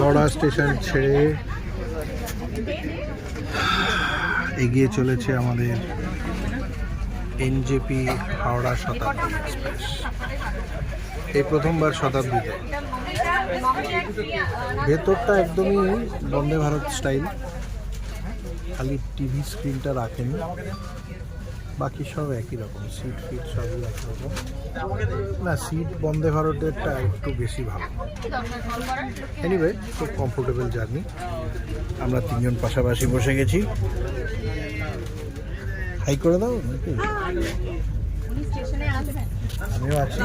Howrah station ছেড়ে এগিয়ে চলেছে আমাদের এনজেপি হাওড়া শতাব্দী এক্সপ্রেস। এই প্রথমবার শতাব্দীতে। ভেতরটা একদমই বন্দে ভারত স্টাইল, খালি টিভি স্ক্রিনটা রাখেন, বাকি সব একই রকম। সিট ফিট সবই একই রকম। না, সিট বন্দে ভারতেরটা একটু বেশি ভালো। এনিওয়ে, খুব কমফোর্টেবল জার্নি। আমরা তিনজন পাশাপাশি বসে গেছি। হাই করে দাও নাকি? আমিও আছি।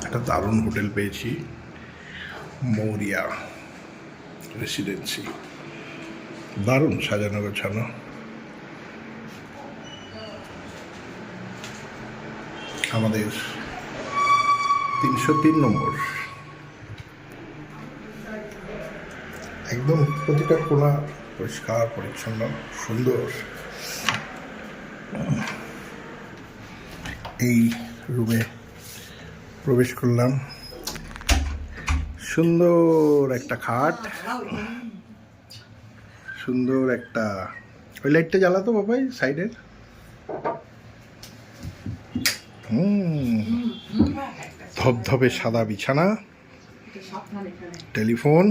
একটা দারুণ হোটেল পেয়েছি, মৌরিয়া রেসিডেন্সি। দারুণ সাজানো গোছানো। আমাদের 303 নম্বর। একদম প্রতিটা কোণা পরিষ্কার পরিচ্ছন্ন, সুন্দর। এই রুমে প্রবেশ করলাম। সুন্দর একটা খাট, সুন্দর একটা, ওই লাইটটা জ্বালাতো বাবাই সাইডের। ধবধবে সাদা বিছানা, টেলিফোন।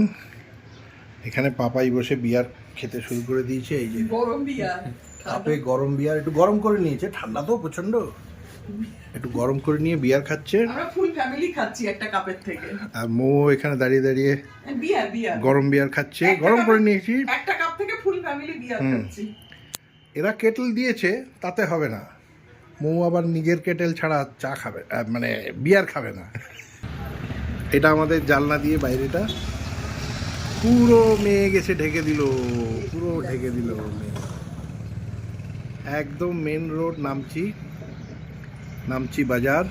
এখানে পাপাই বসে বিয়ার খেতে শুরু করে দিয়েছে। এই যে গরম বিয়ার, কাপে গরম বিয়ার, একটু গরম করে নিয়েছে, ঠান্ডা তো প্রচন্ড, একটু গরম করে নিয়ে বিয়ার খাচ্ছে। আমরা ফুল ফ্যামিলি খাচ্ছি একটা কাপের থেকে। আর মো এখানে দাঁড়িয়ে দাঁড়িয়ে বিয়ার গরম বিয়ার খাচ্ছে। গরম করে নিয়েছি, একটা কাপ থেকে ফুল ফ্যামিলি বিয়ার খাচ্ছি। এরা কেটল দিয়েছে, তাতে হবে না। মৌ আবার নিজের কেটেল ছাড়া চা খাবে, মানে বিয়ার খাবে না। এটা আমাদের জানলা দিয়ে বাইরেটা পুরো মেয়ে গেছে, ঢেকে দিল, পুরো ঢেকে দিল মেয়ে। একদম মেন রোড, নামচি বাজার।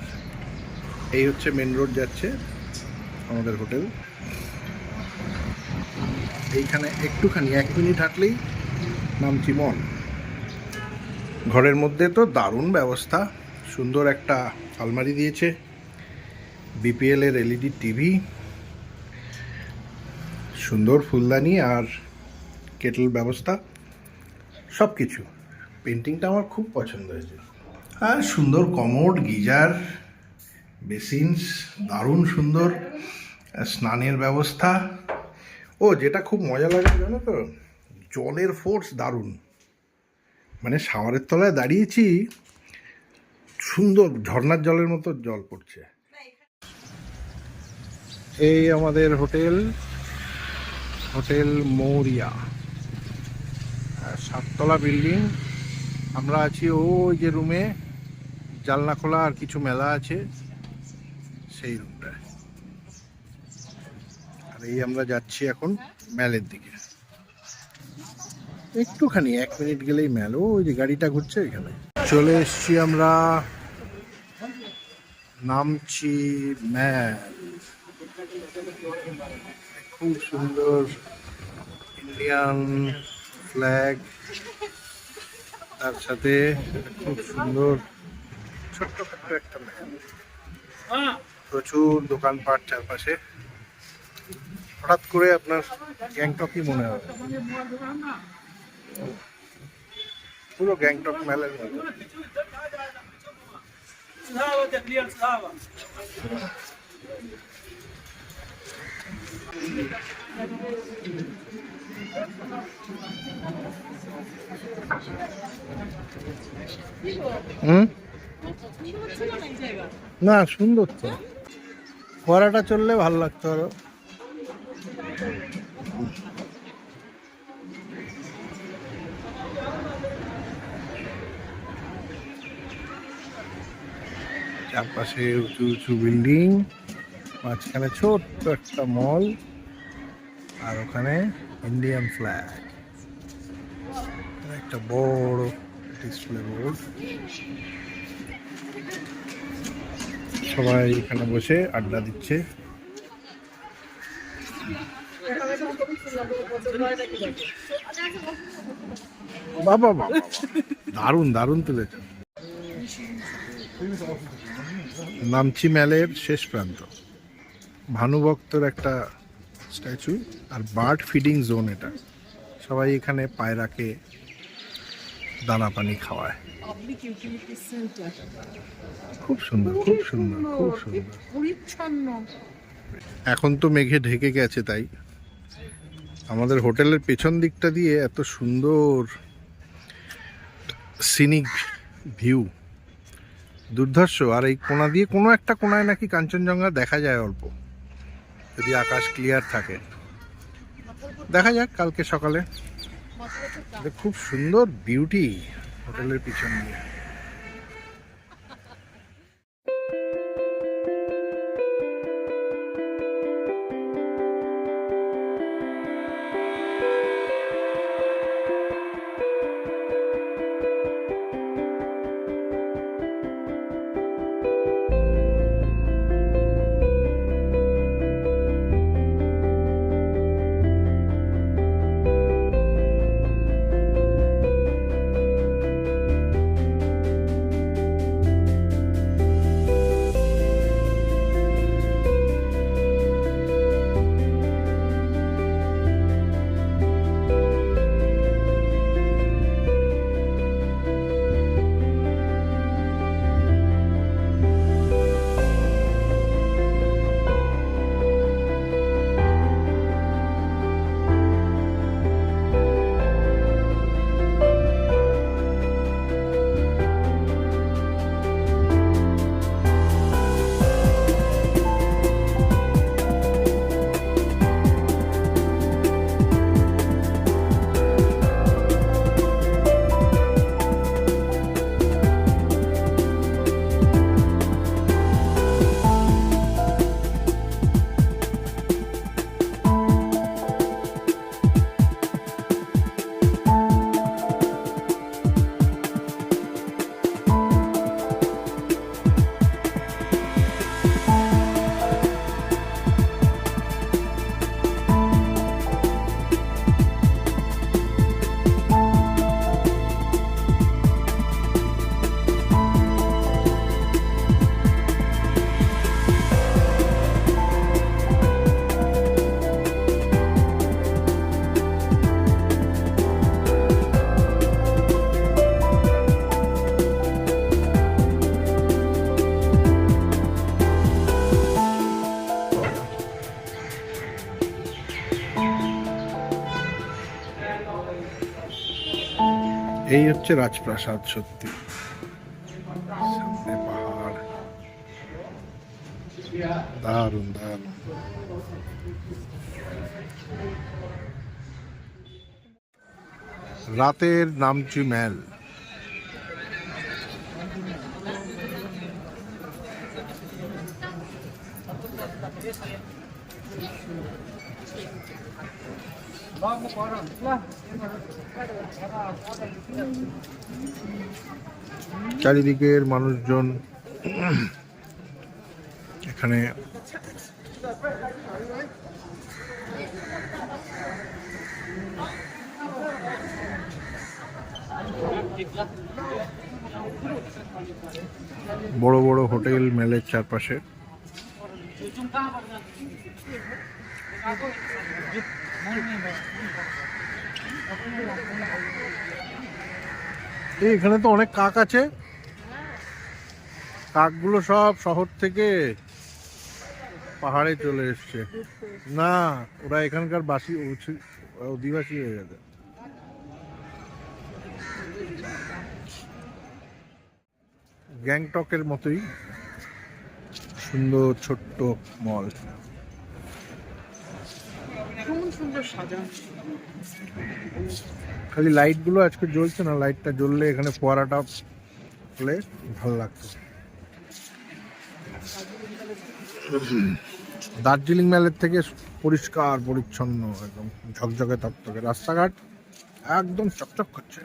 এই হচ্ছে মেন রোড যাচ্ছে আমাদের হোটেল। এইখানে একটুখানি 1 মিনিট হাঁটলেই নামচি মল। ঘরের মধ্যে তো দারুণ ব্যবস্থা, সুন্দর একটা আলমারি দিয়েছে, বিপিএল এর এলইডি টিভি, সুন্দর ফুলদানি আর কেটল ব্যবস্থা, সব কিছু। পেন্টিংটা আমার খুব পছন্দ হয়েছে। আর সুন্দর কমোড, গিজার, বেসিনস, দারুণ সুন্দর স্নানের ব্যবস্থা। ও, যেটা খুব মজা লাগে জানো তো, জলের ফোর্স দারুণ। মানে শাওয়ারের তলায় দাঁড়িয়েছি, সুন্দর ঝর্ণার জলের মতো জল পড়ছে। এই আমাদের হোটেল মৌরিয়া, 7তলা বিল্ডিং। আমরা আছি ওই যে রুমে, জানলা খোলা আর কিছু মেলা আছে সেই রুমটায়। আর এই আমরা যাচ্ছি এখন ম্যালের দিকে। একটুখানি 1 মিনিট গেলেই ম্যাল। ওই যে গাড়িটা ঘুরছে এখানে। চলে এসছি আমরা নামচি ম্যাল। খুব সুন্দর ইন্ডিয়ান ফ্ল্যাগ, তার সাথে খুব সুন্দর ছোট্ট একটা ম্যাল। প্রচুর দোকানপাট চারপাশে। হঠাৎ করে আপনার গ্যাংটকই মনে হবে, পুরো গ্যাংটক মেলের মতো। না, সুন্দর তো, ফোয়ারাটা চললে ভালো লাগতো আরো। চারপাশে উঁচু উঁচু বিল্ডিং, মাঝখানে ছোট্ট একটা মল, আর ওখানে ইন্ডিয়ান ফ্ল্যাগ, একটা বড় ডিসপ্লে বোর্ড। সবাই এখানে বসে আড্ডা দিচ্ছে। বাবা বাবা, দারুণ দারুণ তুলেছে। নামচি ম্যালের শেষ প্রান্ত, ভানুভক্তর একটা স্ট্যাচু আর বার্ড ফিডিং জোন। এটা সবাই এখানে পায়রাকে দানা পানি খাওয়ায়। খুব সুন্দর, খুব সুন্দর, খুব সুন্দর। এখন তো মেঘে ঢেকে গেছে, তাই আমাদের হোটেলের পেছন দিকটা দিয়ে এত সুন্দর সিনিক ভিউ, দুর্ধর্ষ। আর এই কোণা দিয়ে কোনো একটা কোণায় নাকি কাঞ্চনজঙ্ঘা দেখা যায় অল্প, যদি আকাশ ক্লিয়ার থাকে। দেখা যাক কালকে সকালে। খুব সুন্দর বিউটি হোটেলের পিছন দিয়ে। এই হচ্ছে রাজপ্রাসাদ। সত্যি সামনে পাহাড়, দারুণ দারুণ। রাতের নামচি ম্যাল। চারিদিকের মানুষজন এখানে বড় বড় হোটেল মেলের চারপাশে। এখানে তো অনেক কাক আছে। কাকগুলো সব শহর থেকে পাহাড়ে চলে এসছে। না, ওরা এখানকার অধিবাসী হয়ে গেছে। গ্যাংটকের মতোই সুন্দর ছোট্ট মল। কেমন সুন্দর সাজানো। খালি লাইটগুলো আজকে জ্বলছে না, লাইটটা জ্বললে এখানে ফোয়ারাটা হলে ভালো লাগতো। দার্জিলিং ম্যালের থেকে পরিষ্কার পরিচ্ছন্ন, একদম ঝকঝকে তকতকে রাস্তাঘাট, একদম চকচক করছে।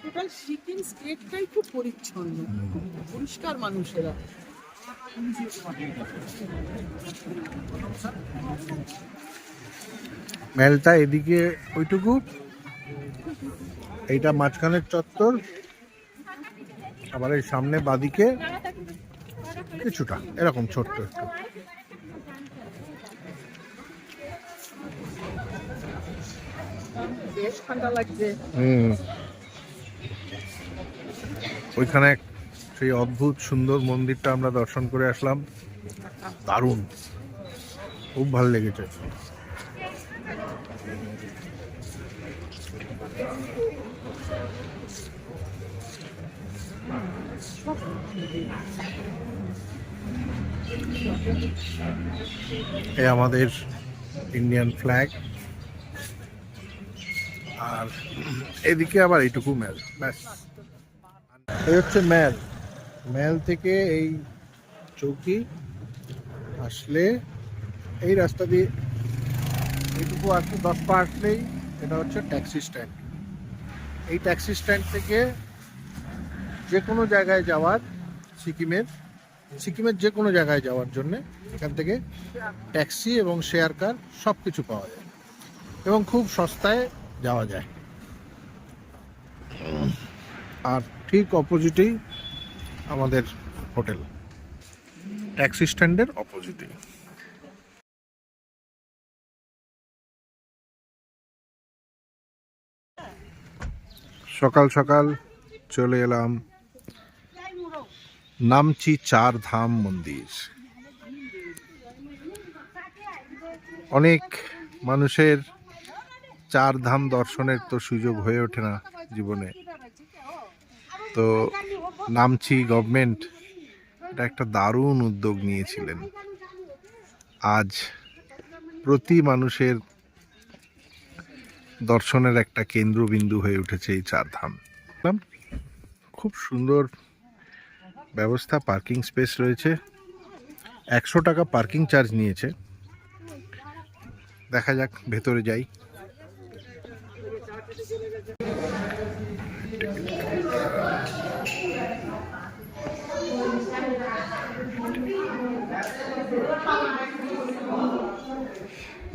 টোটাল সিকিম স্টেটটাই খুব পরিচ্ছন্ন, পরিষ্কার মানুষেরা। ম্যালটা এদিকে ওইটুকু, এইটা মাঝখানের চত্বর, আবার এই সামনে বাদিকে কিছুটা এরকম ছোট্ট একটু। বেশ ঠান্ডা লাগছে। ওইখানে সেই অদ্ভুত সুন্দর মন্দিরটা আমরা দর্শন করে আসলাম, দারুণ, খুব ভালো লেগেছে। এই আমাদের ইন্ডিয়ান ফ্ল্যাগ, আর এদিকে আবার এইটুকু ম্যাল, ব্যাস। এই হচ্ছে ম্যাল। ম্যাল থেকে এই চৌকি আসলে এই রাস্তা দিয়ে এইটুকু আসলে 10 পা আসলেই এটা হচ্ছে ট্যাক্সি স্ট্যান্ড। এই ট্যাক্সি স্ট্যান্ড থেকে যে কোনো জায়গায় যাওয়ার, সিকিমের যে কোনো জায়গায় যাওয়ার জন্য এখান থেকে ট্যাক্সি এবং শেয়ার কার সব কিছু পাওয়া যায় এবং খুব সস্তায় যাওয়া যায়। আর ঠিক অপোজিটেই আমাদের হোটেল, ট্যাক্সি স্ট্যান্ডের অপোজিটেই। সকাল সকাল চলে এলাম নামচি চার ধাম মন্দির। অনেক মানুষের চার ধাম দর্শনের তো সুযোগ হয়ে ওঠে না জীবনে, তো নামচি গভর্নমেন্ট এটা একটা দারুণ উদ্যোগ নিয়েছিলেন। আজ প্রতি মানুষের দর্শনের একটা কেন্দ্রবিন্দু হয়ে উঠেছে এই চার ধাম। খুব সুন্দর ব্যবস্থা, পার্কিং স্পেস রয়েছে, 100 টাকা পার্কিং চার্জ নিয়েছে। দেখা যাক, ভেতরে যাই।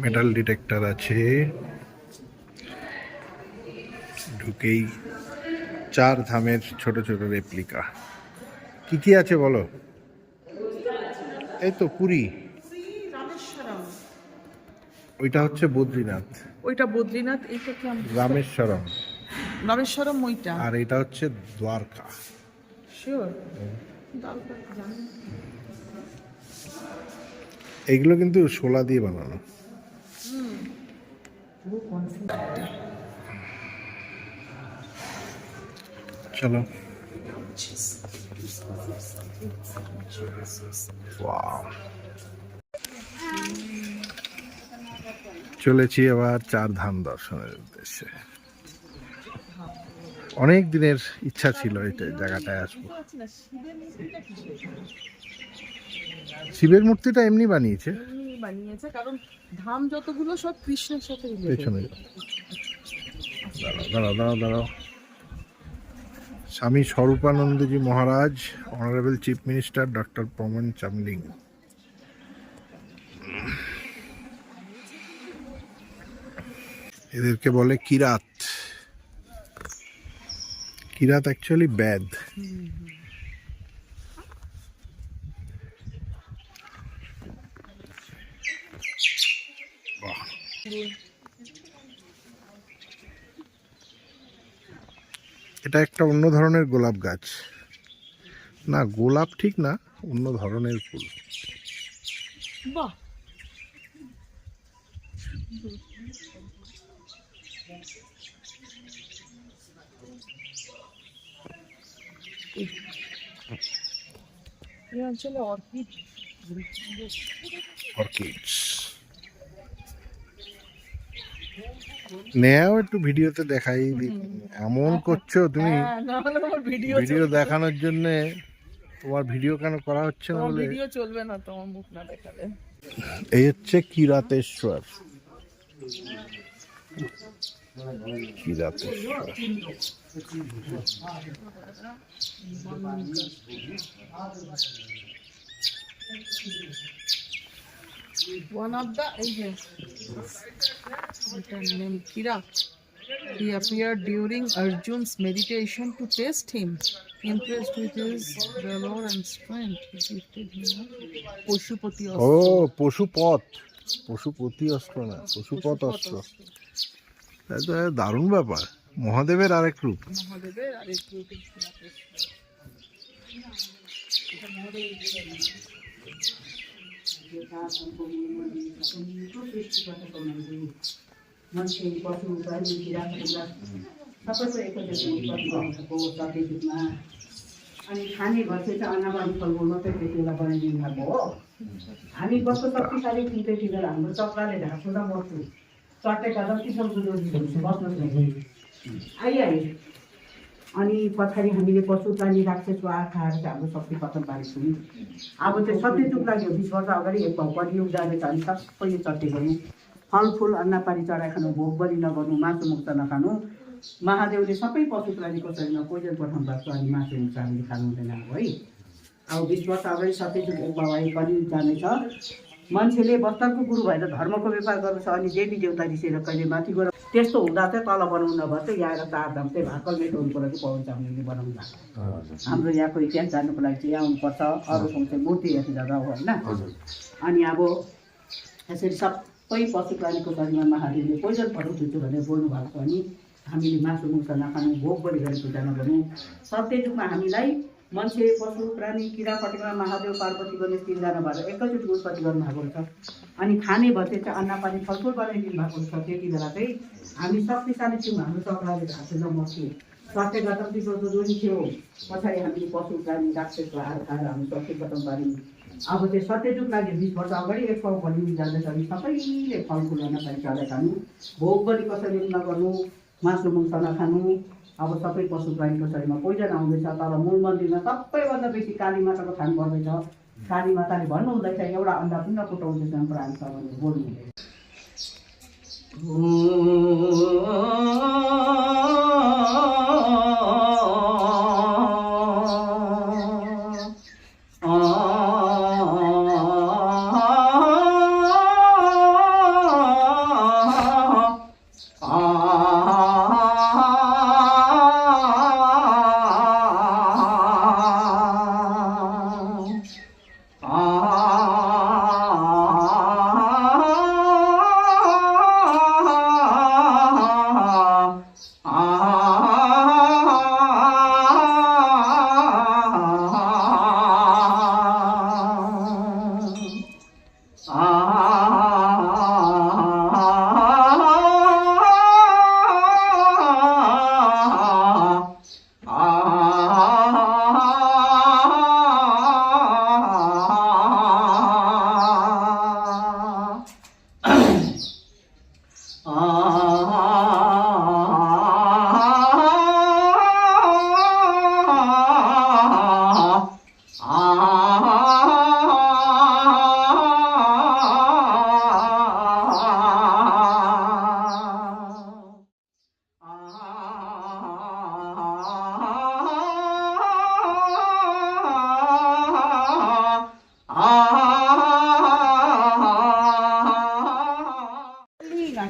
মেটাল ডিটেক্টর আছে, ঢুকেই চার ধামের ছোট ছোট রেপ্লিকা। কি কি আছে বলো? এই তো পুরী, ওইটা হচ্ছে বদ্রীনাথ, ওইটা বদ্রীনাথ, এইটা কি রামেশ্বরম, রামেশ্বরম ওইটা, আর এটা হচ্ছে দ্বারকা। শিওর এইগুলো কিন্তু শোলা দিয়ে বানানো। চলো। Wow. চলেছি আবার চার ধাম দর্শনের উদ্দেশ্যে। অনেক দিনের ইচ্ছা ছিল এটা জায়গাটায় আসবো। শিবের মূর্তিটা এমনি বানিয়েছে, কারণ ধাম যতগুলো সব কৃষ্ণের সাথে পেছনে দাঁড়াও দাঁড়াও দাঁড়াও। Swami Swarupanandaji Maharaj, honourable chief minister doctor Praman Chamling. এদেরকে বলে কিরাত। কিরাত অ্যাকচুয়ালি বেদ। এটা একটা অন্য ধরনের গোলাপ গাছ, না গোলাপ ঠিক না, অন্য ধরনের ফুল। বাহ, এই অঞ্চলে অর্কিড অর্কিডস নেও একটু ভিডিওতে দেখাই এমন করছো তুমি। হ্যাঁ, না হলে আমার ভিডিও ভিডিও দেখানোর জন্য তোমার ভিডিও কেন করা হচ্ছে না বলে ভিডিও চলবে না তোমার মুখ না দেখালে। এই হচ্ছে কিরাতেশ্বর। কিরাতেশ্বর One of the name Kira. He appeared during Arjun's meditation to test him. Impressed with his valor and strength, he gifted him Pashupati O Astra. পশুপথ, Pashupati অস্ত্র না, পশুপথ অস্ত্র। তাই তো দারুণ ব্যাপার, মহাদেবের আরেক রূপ। মহাদেবের আরেক রূপ मान्छे पशु प्राणी किराफट्याङ्ग्रा सबैको एकैचोटि उत्पत्ति गर्नुभएको सत्ययुगमा। अनि खाने भत्से चाहिँ अन्नबाली फलफुल मात्रै त्यति बेला बनाइदिनु भएको हो। हामी कस्तो शक्तिशाली थियौँ त्यति बेला, हाम्रो चक्राले ढाँट्छु र बस्छु चट्टेका जति सक्दो बस्नुहोस् आइहाल्यो। अनि पछाडि हामीले पशु प्राणी राक्षसको आहार खाएर चाहिँ हाम्रो शक्ति खतम पारेको छौँ। अब चाहिँ सत्ययुग लाग्यो, 20 वर्ष अगाडि एक कलियुग जाँदैछ। अनि सबैले चट्टे गर्नु, फलफुल अन्नपानी चढाइखानु, भोग बलि नगर्नु, मासु मुक्त नखानु। महादेवले सबै पशु प्राणीको शरीरमा पोइजन पठाउनु भएको छ। अनि मासु मुक्त हामीले खानु हुँदैन अब है। अब 20 वर्ष अगाडि सत्ययुग एक भए कलियुग जानेछ। मान्छेले बस्तरको गुरु भएर धर्मको व्यापार गर्नु छ। अनि देवी देवता रिसेर कहिले माथि गएर त्यस्तो हुँदा चाहिँ तल बनाउनु नभए चाहिँ यहाँ आएर चारधाम चाहिँ भाकल मेटाउनुको लागि पवन चामलिङले बनाउनु भएको। हाम्रो यहाँको इतिहास जान्नुको लागि चाहिँ यहाँ आउनुपर्छ। अरू ठाउँ चाहिँ मूर्ति हेर्नु जाँदा हो होइन। अनि अब यसरी सबै पशु प्राणीको शरीरमा महादेवले पोइजन पठाउँछु भनेर बोल्नु भएको छ। अनि हामीले मासु मुक्त नखानु, भोग बलि गरेर पूजा नगर्नु। सत्ययुगमा हामीलाई मान्छे पशु प्राणी किरा फटेक्रा महादेव पार्वती गणेश 3 जना भएर एकैचोटि उत्पत्ति गर्नुभएको छ। अनि खाने भत्ते चाहिँ अन्नपानी फलफुल बनाइदिनु भएको छ। त्यति बेला चाहिँ हामी शक्तिशाली थियौँ, हाम्रो चक्राले ढाँटेर बस्थ्यौँ, सत्य गतम तिम्रो जोडी थियो। पछाडि हामीले पशु प्राणी राक्षसको आहार खाएर हामी शक्ति खतम पार्यौँ। अब चाहिँ सत्ययुग लाग्यो, 20 वर्ष अगाडि एक पाउ कलियुग जाँदैछ। अनि सबैले फलफुल अन्नपानी चढाइ खानु, भोग बलि कसैले नगर्नु, मासु मुक्त नखानु। अब सबै पशु प्राणीको शरीरमा पोइजन आउँदैछ। तर मूल मन्दिरमा सबैभन्दा बेसी काली माताको थान पर्दैछ। काली माताले भन्नुहुँदैछ एउटा अन्डा पनि नफुटाउँदैछ प्राणी छ भनेर बोल्नु हुँदैछ।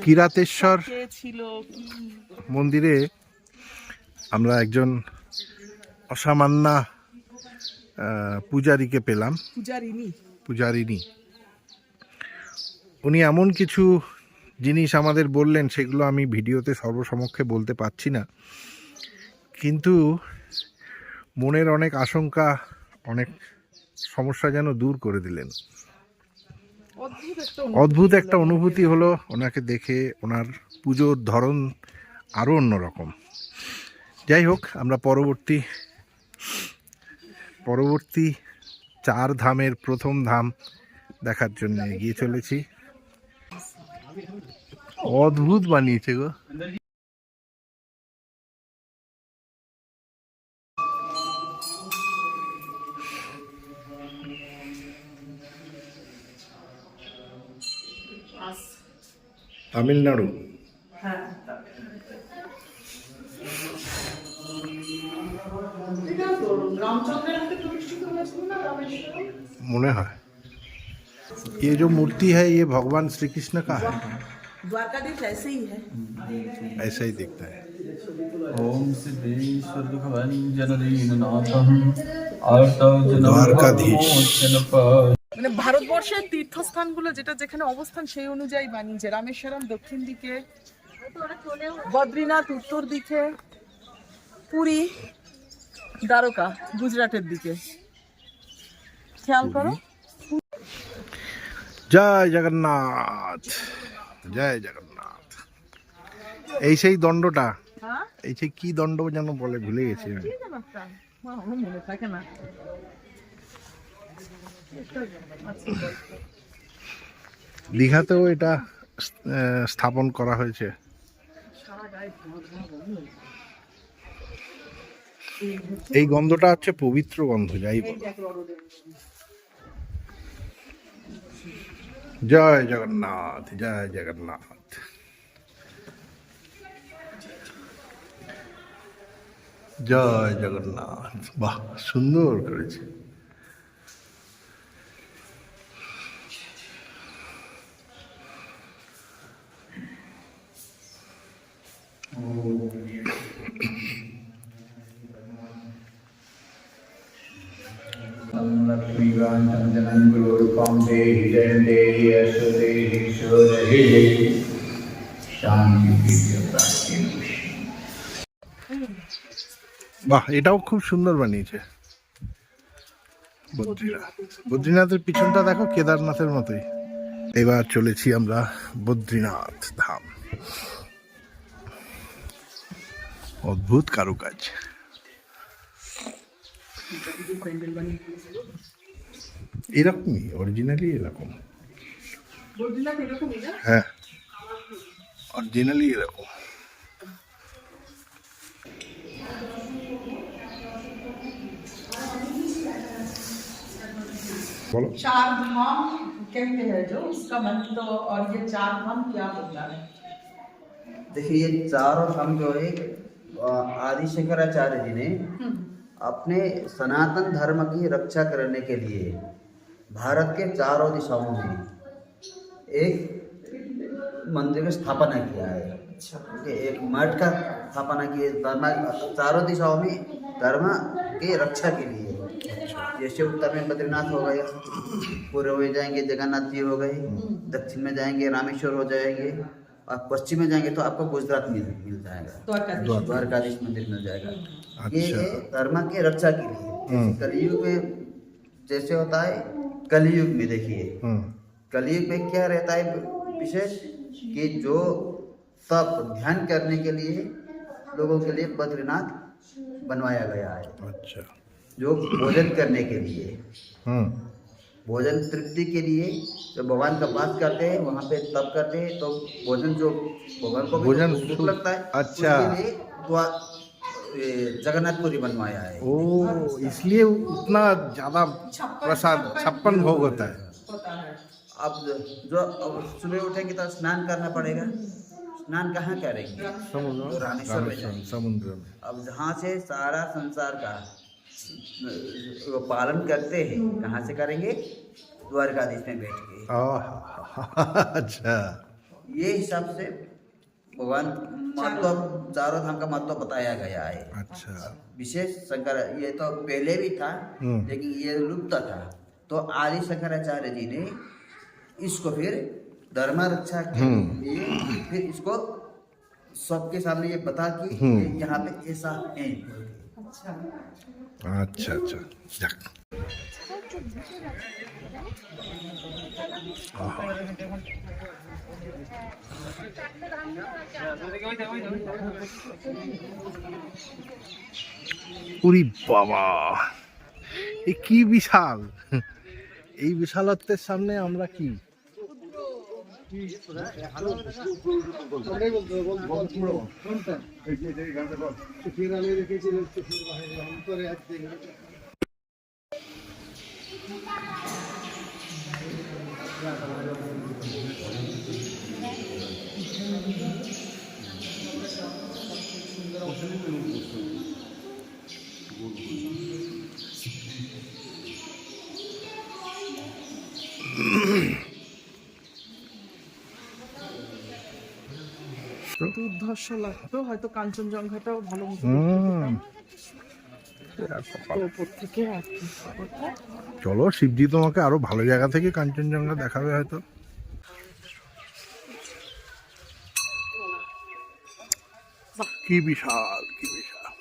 কিরাতেশ্বর ছিল কি মন্দিরে আমরা একজন অসামান্যা পূজারীকে পেলাম, পূজারিনী। উনি এমন কিছু জিনিস আমাদের বললেন, সেগুলো আমি ভিডিওতে সর্বসমক্ষে বলতে পারছি না, কিন্তু মনের অনেক আশঙ্কা, অনেক সমস্যা যেন দূর করে দিলেন। অদ্ভুত একটা অনুভূতি হলো ওনাকে দেখে। ওনার পুজোর ধরন আরও অন্যরকম। যাই হোক, আমরা পরবর্তী চার ধামের প্রথম ধাম দেখার জন্য এগিয়ে চলেছি। অদ্ভুত বানিয়েছে গো। তামিলনাড়ু। মনে হয় ये जो मूर्ति है ये भगवान श्री कृष्ण का है। द्वारकाधीश ऐसे ही है। ऐसा ही दिखता है। ओम सिद्धेश्वर दुखभंजन दीननाथं आर्तजनं द्वारकाधीश। মানে ভারতবর্ষের তীর্থস্থানগুলো যেটা যেখানে অবস্থান সেই অনুযায়ী বানিয়েছে। রামেশ্বরম দক্ষিণ দিকে, বদ্রীনাথ উত্তর দিকে, পুরী দ্বারকা গুজরাটের দিকে। খেয়াল করো। জয় জগন্নাথ, জয় জগন্নাথ। এই সেই দণ্ডটা, হ্যাঁ এই সেই কি দণ্ড যেন বলে, ভুলে গেছি আমি। কি যেন একটা, আমার মনে থাকে না। দীঘাতেও এটা স্থাপন করা হয়েছে। এই গন্ধটা হচ্ছে পবিত্র গন্ধ, যাই বল। জয় জগন্নাথ, জয় জগন্নাথ। জয় জগন্নাথ। বাহ, সুন্দর করেছে। বাহ, এটাও খুব সুন্দর বানিয়েছে। বদ্রীনাথ, বদ্রীনাথের পিছনটা দেখো কেদারনাথের মতোই। এবার চলেছি আমরা বদ্রীনাথ ধাম। অদ্ভুত কারুকাজ। এরকমই অরিজিনালি এরকম। হ্যাঁ, অরিজিনালি এরকম। बोलो। चार धाम कहते हैं जो, उसका महत्व और ये चार धाम क्या होता है? देखिए ये चारों धाम जो है आदि शंकराचार्य जी ने अपने सनातन धर्म की रक्षा करने के लिए भारत के चारों दिशाओं में एक मंदिर की स्थापना किया है। एक मठ का स्थापना की है धर्म, चारों दिशाओं में धर्म की रक्षा के लिए। जैसे उत्तर में बद्रीनाथ हो गया, पूर्व में जाएंगे जगन्नाथ जी हो गए, दक्षिण में जाएंगे रामेश्वर हो जाएंगे, और पश्चिम में जाएंगे तो आपको गुजरात मिल जाएगा, द्वारकाधीश मंदिर मिल जाएगा। ये धर्म की रक्षा के लिए। कलयुग में जैसे होता है, कलयुग में देखिए कलयुग में क्या रहता है विशेष, कि जो तप ध्यान करने के लिए लोगों के लिए बद्रीनाथ बनवाया गया है। अच्छा। जो भोजन करने के लिए, भोजन तृप्ति के लिए जब भगवान का वास करते हैं वहाँ पे तप करते हैं, तो भोजन जो भगवान को भोजन भूख लगता है, अच्छा, उसके लिए जगन्नाथपुरी बनवाया है। ओ, इसलिए उतना ज्यादा प्रसाद 56 भोग होता है। अब जो अब सुबह उठेंगे तो स्नान करना पड़ेगा। स्नान कहाँ करेंगे? रामेश्वर में जाएंगे। समुद्र में। अब जहाँ से सारा संसार का वो पालन करते हैं, कहाँ से करेंगे? द्वारकाधीश में बैठ के। अच्छा, ये हिसाब से भगवान महत्व, चारों धाम का महत्व बताया गया है। अच्छा। विशेष शंकर, ये तो पहले भी था लेकिन ये लुप्त था, तो आदि शंकराचार्य जी ने इसको फिर धर्म रक्षा के लिए फिर इसको सबके सामने ये बता कि यहाँ पे ऐसा है। अच्छा अच्छा, যাক। উরি বাবা, এই কি বিশাল! এই বিশালত্বের সামনে আমরা কি? দুর্ধর্ষ লাগতো, হয়তো কাঞ্চনজঙ্ঘাটাও ভালো মতো হুম। তো উপর থেকে আর কি। চলো, শিবজি তোমাকে আরো ভালো জায়গা থেকে কাঞ্চনজঙ্ঘা দেখাবে হয়তো। কি বিশাল, কি বিশাল!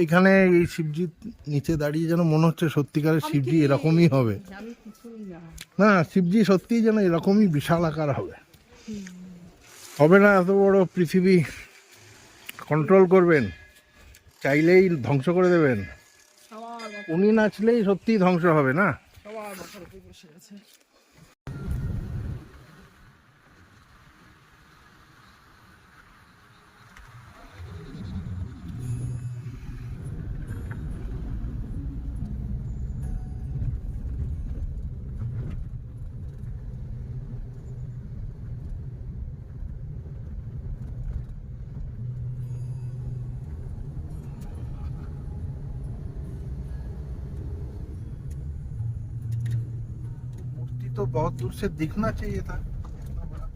এখানে এই শিবজির নিচে দাঁড়িয়ে যেন মনে হচ্ছে সত্যিকারের শিবজি এরকমই হবে। আমি কিছুই না। না, শিবজি সত্যিই যেন এরকমই বিশাল আকার হবে। হবে না এত বড় পৃথিবী কন্ট্রোল করবেন, চাইলেই ধ্বংস করে দেবেন। উনি নাচলেই সত্যিই ধ্বংস হবে না। সবার মাথার উপর বসে আছে। मूर्ति तो बहुत दूर से दिखना चाहिए था,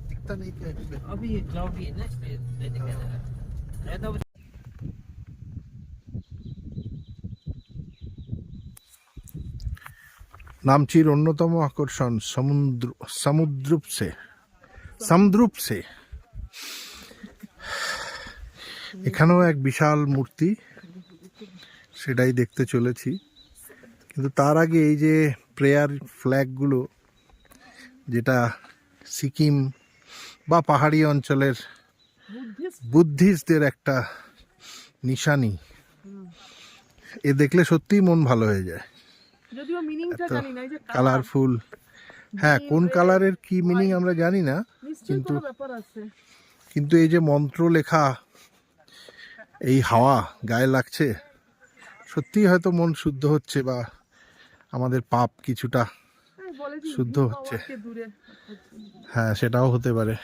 दिखता नहीं क्या इसमें। अभी क्लाउड भी है ना इसमें रहता है। নামচির অন্যতম আকর্ষণ সমুদ্রুপসে। এখানেও এক বিশাল মূর্তি, সেটাই দেখতে চলেছি। কিন্তু তার আগে এই যে প্রেয়ার ফ্ল্যাগগুলো, যেটা সিকিম বা পাহাড়ি অঞ্চলের বুদ্ধিস্টদের একটা নিশানি, এ দেখলে সত্যিই মন ভালো হয়ে যায়। যদিও মিনিংটা জানি না, এই যে কালারফুল, হ্যাঁ, কোন কালারের কি মিনিং আমরা জানি না, নিশ্চয়ই কোনো ব্যাপার আছে। কিন্তু এই যে মন্ত্র লেখা, এই হাওয়া গায়ে লাগছে, সত্যিই হয়তো মন শুদ্ধ হচ্ছে বা আমাদের পাপ কিছুটা বলে যে শুদ্ধ ভূত হচ্ছে। বাবাকে দূরে। হ্যাঁ, সেটাও হতে পারে।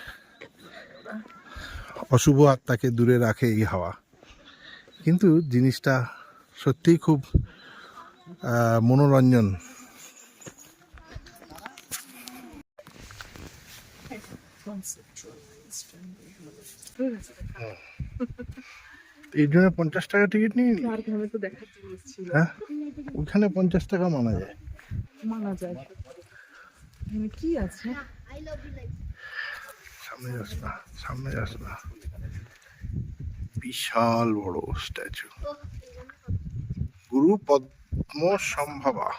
অশুভ আত্মাকে দূরে রাখে এই হাওয়া। কিন্তু জিনিসটা সত্যিই খুব মনোরঞ্জন। এই জন্য 50 টাকা টিকিট নিয়ে নি? আর আমি তো দেখার জন্য ছিল। হ্যাঁ, ওখানে 50 টাকা মানা যায়। মানা যায়। এখানে কি আছে? সামনে যাস না, সামনে যাস না। বিশাল বড় স্ট্যাচু, গুরু পদ্ম সম্ভবা।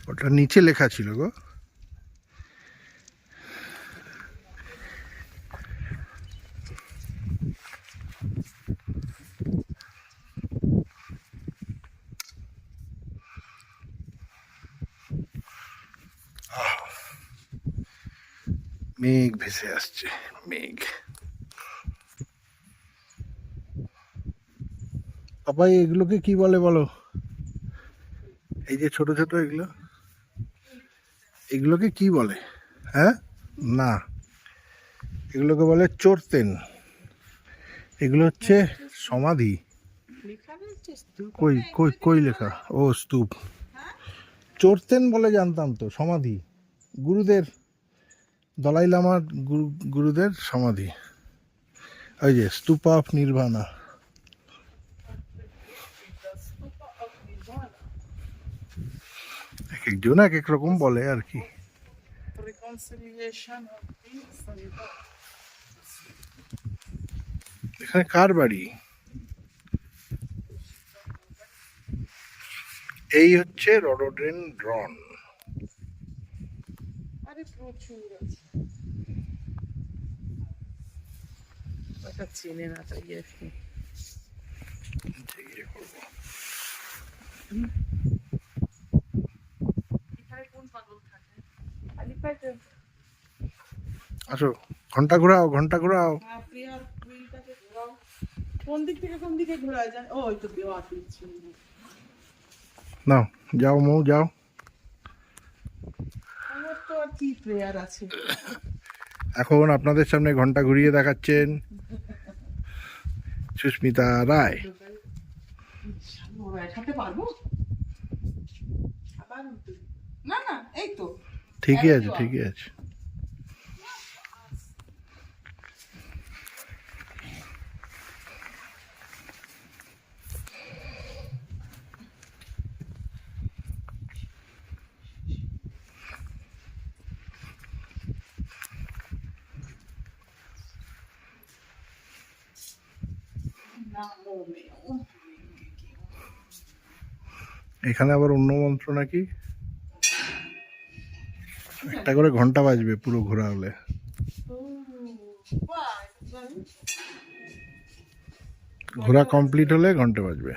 ওটা নিচে লেখা ছিল গো। মেঘ ভেসে আসছে, মেঘ। পাপাই, এগুলোকে কি বলে বলো? এই যে ছোট ছোট এগুলোকে কি বলে? হ্যাঁ, না, এগুলোকে বলে চোরতেন। এগুলো হচ্ছে সমাধি। কই কই কই লেখা? ও, স্তূপ। চোরতেন বলে জানতাম তো, সমাধি। গুরুদের, দলাই লামার গুরুদের সমাধি। ওই যে স্তূপা অফ নির্বাণা। এক একজন এক এক রকম বলে আর কি। এখানে কার বাড়ি? এই হচ্ছে রডোডেনড্রন। আরে প্রচুর আছে। ওটা চেনে না তাই আর কি। এখানে কোন পাগল থাকে? আলিপাতে। আসো, ঘন্টা ঘোরাও, ঘন্টা ঘোরাও। হ্যাঁ, প্রিয়া হুইলটাকে ঘোরাও। কোন দিক থেকে কোন দিকে ঘোরা যায়? ও ওই তো দেওয়া আছে। নাও, যাও মৌ, যাও। আমার তো আর কি প্রেয়ার আছে। এখন আপনাদের সামনে ঘন্টা ঘুরিয়ে দেখাচ্ছেন সুস্মিতা রায়। ওরা এখানে পারবো? আবার না না, এই তো ঠিকই আছে, ঠিকই আছে। এখানে আবার অন্য মন্ত্র নাকি, একটা করে ঘন্টা বাজবে পুরো ঘোরা হলে। ঘোরা কমপ্লিট হলে ঘন্টা বাজবে।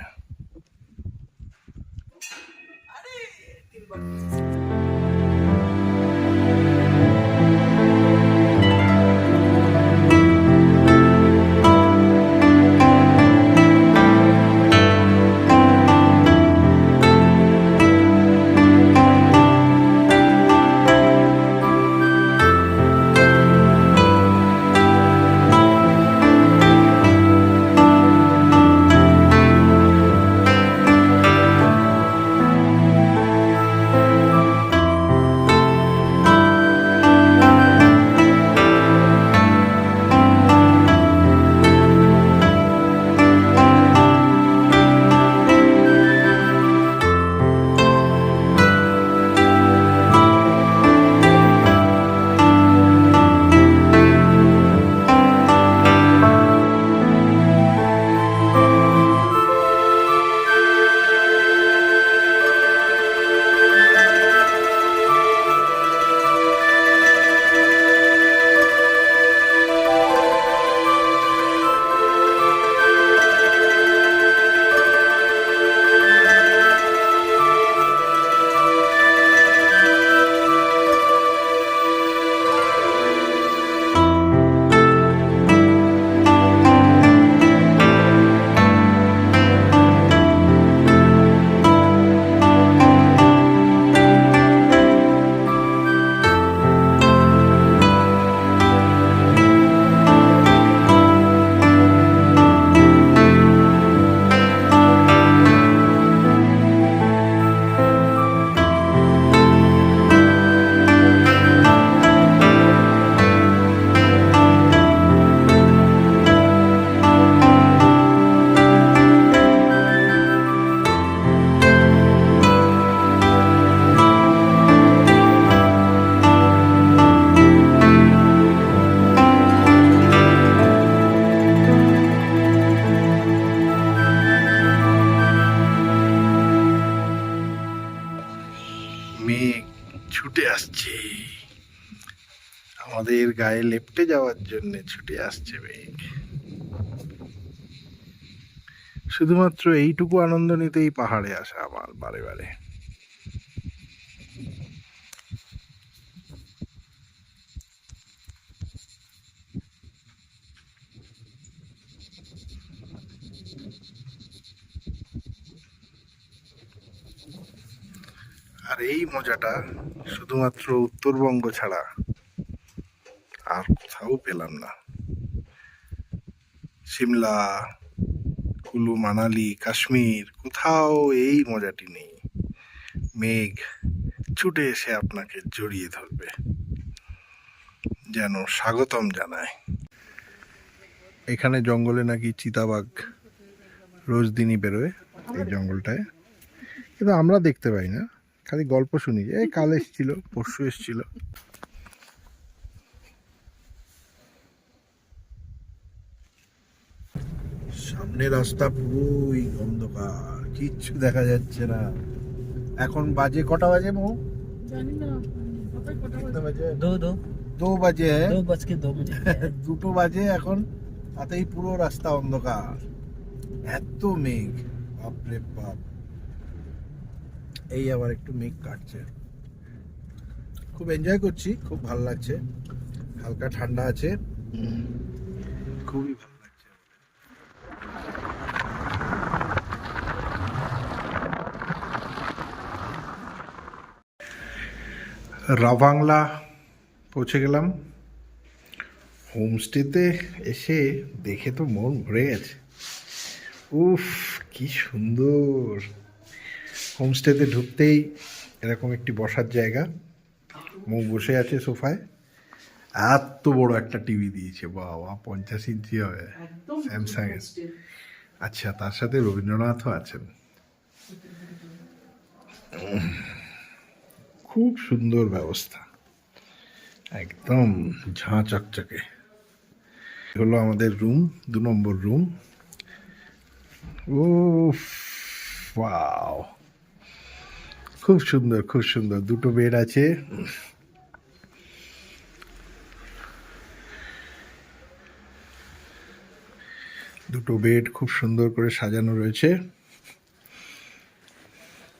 মেঘ ছুটে আসছে, আমাদের গায়ে লেপ্টে যাওয়ার জন্য ছুটে আসছে মেঘ। শুধুমাত্র এইটুকু আনন্দ নিতেই পাহাড়ে আসা আমার বারে বারে। আর এই মজাটা শুধুমাত্র উত্তরবঙ্গ ছাড়া আর কোথাও পেলাম না। সিমলা, কুলু মানালি, কাশ্মীর, কোথাও এই মজাটি নেই। মেঘ ছুটে এসে আপনাকে জড়িয়ে ধরবে, যেন স্বাগতম জানায়। এখানে জঙ্গলে নাকি চিতাবাঘ রোজ দিনই বেরোয় এই জঙ্গলটায়, কিন্তু আমরা দেখতে পাই না, খালি গল্প শুনি যে কাল এসছিল, পরশু এসছিল। সামনে রাস্তা পুরোই অন্ধকার, কিচ্ছু দেখা যাচ্ছে না। এখন বাজে কটা বাজে মৌ? জানি না কিতনা বাজে? दो दो 2 বাজে। 2 बज के 2 मिनट 2টো বাজে এখন। তাতেই পুরো রাস্তা অন্ধকার, এত মেঘ, বাপরে বাপ। এই আবার একটু মেঘ কাটছে, খুব এনজয় করছি, খুব ভালো লাগছে, হালকা ঠান্ডা আছে, খুবই ভালো লাগছে। রাভাংলা পৌঁছে গেলাম। হোমস্টেতে এসে দেখে তো মন ভরে গেছে। উফ, কি সুন্দর! হোমস্টেতে ঢুকতেই এরকম একটি বসার জায়গা, মৌ বসে আছে সোফায়, এত বড় একটা টিভি দিয়েছে, বাবা 50 ইঞ্চি হবে, স্যামসাং এর। আচ্ছা, তার সাথে রবীন্দ্রনাথও আছেন। খুব সুন্দর ব্যবস্থা, একদম ঝাঁ চকচকে। হলো আমাদের রুম, 2 নম্বর রুম। উফ, ওয়াও, খুব সুন্দর, খুব সুন্দর। 2টো বেড আছে, দুটো বেড খুব সুন্দর করে সাজানো রয়েছে,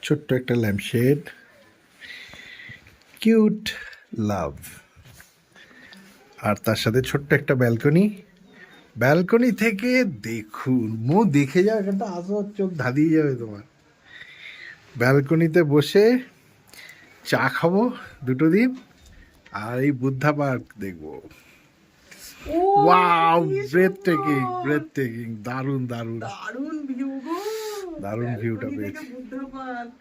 ছোট্ট একটা ল্যাম্পশেড, কিউট লাভ, আর তার সাথে ছোট্ট একটা ব্যালকনি। ব্যালকনি থেকে দেখুন, দেখে যাও, এখানটা আসো, চোখ ধাঁধিয়ে যাবে তোমার। ব্যালকনিতে বসে চা খাবো 2টো দিন, আর এই বুদ্ধা পার্ক দেখবো। Wow, breathtaking, breathtaking, দারুণ দারুণ দারুণ ভিউ গো, দারুণ ভিউটা ব্যালকনি থেকে পেয়েছি, বুদ্ধা পার্ক।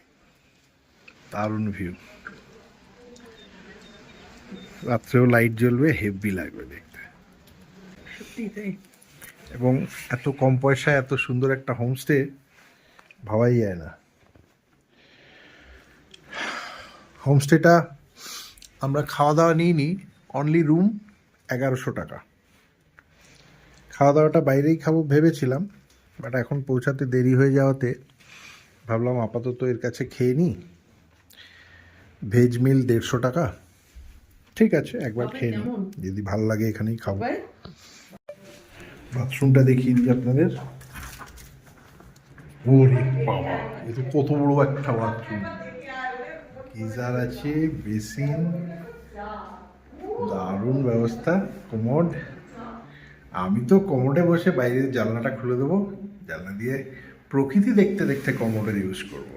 দারুণ ভিউ। রাত্রেও লাইট জ্বলবে, হেভি লাগবে দেখতে। সত্যি তাই। এবং এত কম পয়সায় এত সুন্দর একটা হোমস্টে ভাবাই যায় না। হোমস্টেটা আমরা খাওয়া দাওয়া নিইনি, অনলি রুম 1100 টাকা। খাওয়া দাওয়াটা বাইরেই খাবো ভেবেছিলাম, বাট এখন পৌঁছাতে দেরি হয়ে যাওয়াতে ভাবলাম আপাতত এর কাছে খেয়ে নিই। ভেজ মিল 150 টাকা, ঠিক আছে, একবার খেয়ে নিই, যদি ভালো লাগে এখানেই খাবো। বাথরুমটা দেখিয়ে দিই আপনাদের। ওরে বাবা, এ তো কত বড় একটা বাথরুম, গিজার আছে, বেসিন, দারুণ ব্যবস্থা, কমোড। আমি তো কমোডে বসে বাইরের জানলাটা খুলে দেবো, জানলা দিয়ে প্রকৃতি দেখতে দেখতে কমোডের ইউজ করব।